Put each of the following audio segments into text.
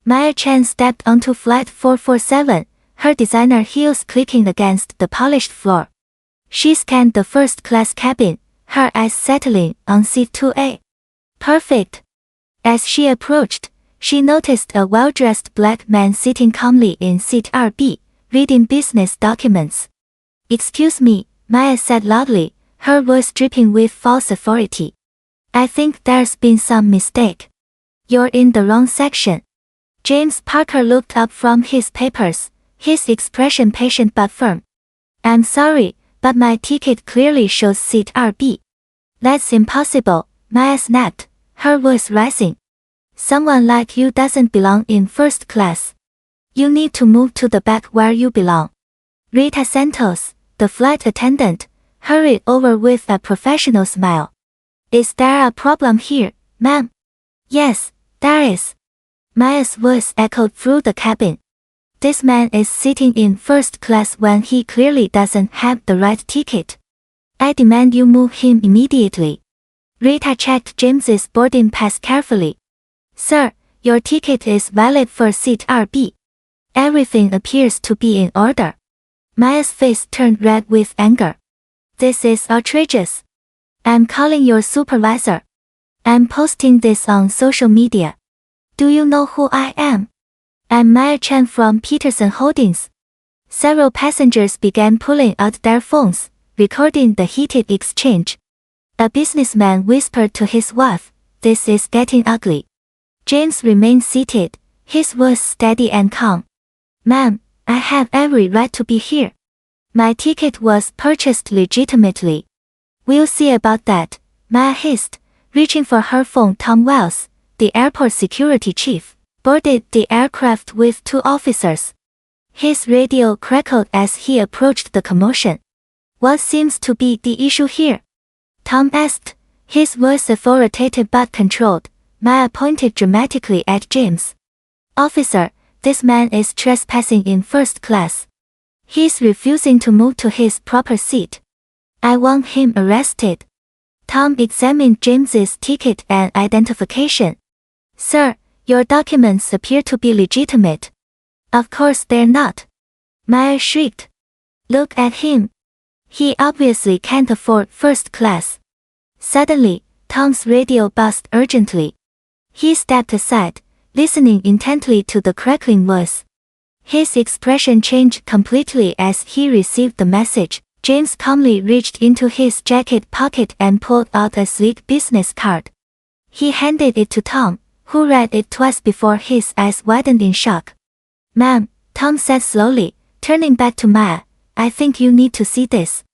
Maya Chen stepped onto flight 447, her designer heels clicking against the polished floor. She scanned the first-class cabin, her eyes settling on seat 2A. Perfect. As she approached, she noticed a well-dressed black man sitting calmly in seat RB, reading business documents. "Excuse me," Maya said loudly, her voice dripping with false authority. "I think there's been some mistake. You're in the wrong section." James Parker looked up from his papers, his expression patient but firm. "I'm sorry, but my ticket clearly shows seat RB." "That's impossible," Maya snapped, her voice rising. "Someone like you doesn't belong in first class. You need to move to the back where you belong." Rita Santos, the flight attendant, hurried over with a professional smile. "Is there a problem here, ma'am?" "Yes, there is." Maya's voice echoed through the cabin. "This man is sitting in first class when he clearly doesn't have the right ticket. I demand you move him immediately." Rita checked James's boarding pass carefully. "Sir, your ticket is valid for seat RB. Everything appears to be in order." Maya's face turned red with anger. "This is outrageous. I'm calling your supervisor. I'm posting this on social media. Do you know who I am? I'm Maya Chen from Peterson Holdings." Several passengers began pulling out their phones, recording the heated exchange. A businessman whispered to his wife, "This is getting ugly." James remained seated, his voice steady and calm. "Ma'am, I have every right to be here. My ticket was purchased legitimately." "We'll see about that," Maya hissed, reaching for her phone. Tom Wells, the airport security chief, boarded the aircraft with 2 officers. His radio crackled as he approached the commotion. "What seems to be the issue here?" Tom asked, his voice authoritative but controlled. Maya pointed dramatically at James. "Officer, this man is trespassing in first class. He's refusing to move to his proper seat. I want him arrested." Tom examined James's ticket and identification. "Sir, your documents appear to be legitimate." "Of course they're not." Maya shrieked. "Look at him. He obviously can't afford first class." Suddenly, Tom's radio buzzed urgently. He stepped aside, listening intently to the crackling voice. His expression changed completely as he received the message. James calmly reached into his jacket pocket and pulled out a sleek business card. He handed it to Tom, who read it twice before his eyes widened in shock. "Ma'am," Tom said slowly, turning back to Maya, "I think you need to see this."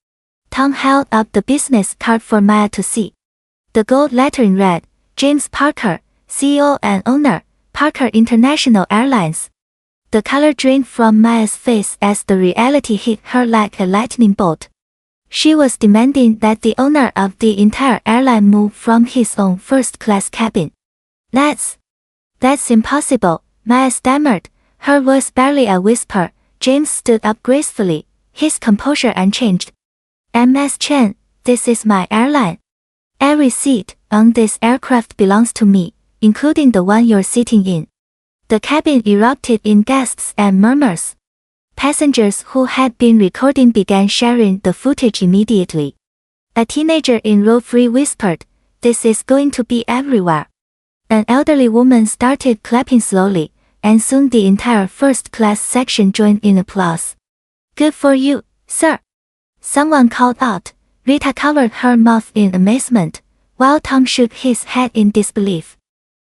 Tom held up the business card for Maya to see. The gold lettering read, "James Parker, CEO and owner, Parker International Airlines." The color drained from Maya's face as the reality hit her like a lightning bolt. She was demanding that the owner of the entire airline move from his own first-class cabin. That's impossible," Maya stammered, her voice barely a whisper. James stood up gracefully, his composure unchanged. "Ms. Chen, this is my airline. Every seat on this aircraft belongs to me, including the one you're sitting in." The cabin erupted in gasps and murmurs. Passengers who had been recording began sharing the footage immediately. A teenager in row 3 whispered, "This is going to be everywhere." An elderly woman started clapping slowly, and soon the entire first-class section joined in applause. "Good for you, sir," someone called out. Rita covered her mouth in amazement, while Tom shook his head in disbelief.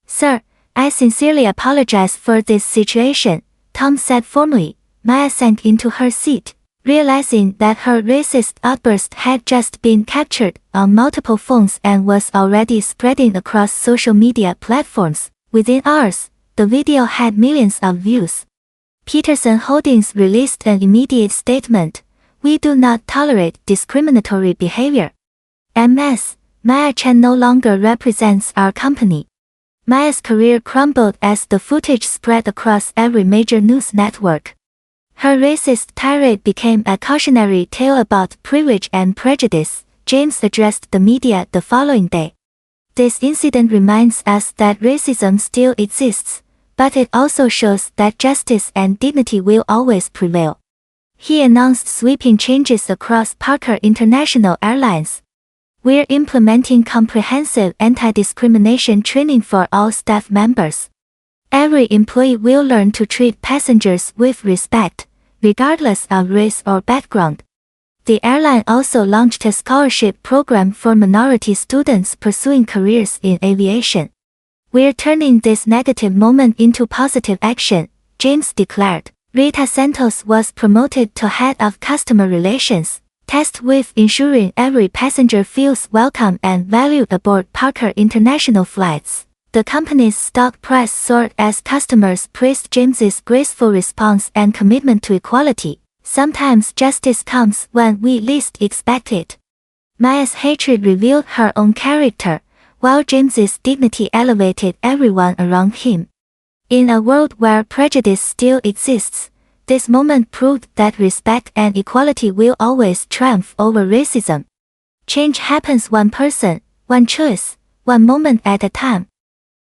"Sir, I sincerely apologize for this situation," Tom said formally. Maya sank into her seat, realizing that her racist outburst had just been captured on multiple phones and was already spreading across social media platforms. Within hours, the video had millions of views. Peterson Holdings released an immediate statement, "We do not tolerate discriminatory behavior. Ms. Maya Chen no longer represents our company." Maya's career crumbled as the footage spread across every major news network. Her racist tirade became a cautionary tale about privilege and prejudice. James addressed the media the following day. "This incident reminds us that racism still exists, but it also shows that justice and dignity will always prevail. He announced sweeping changes across Parker International Airlines. We're implementing comprehensive anti-discrimination training for all staff members. Every employee will learn to treat passengers with respect, regardless of race or background. The airline also launched a scholarship program for minority students pursuing careers in aviation. We're turning this negative moment into positive action, James declared. Rita Santos was promoted to head of customer relations, tasked with ensuring every passenger feels welcome and valued aboard Parker International flights. The company's stock price soared as customers praised James's graceful response and commitment to equality. Sometimes justice comes when we least expect it. Maya's hatred revealed her own character, while James's dignity elevated everyone around him. In a world where prejudice still exists, this moment proved that respect and equality will always triumph over racism. Change happens one person, one choice, one moment at a time.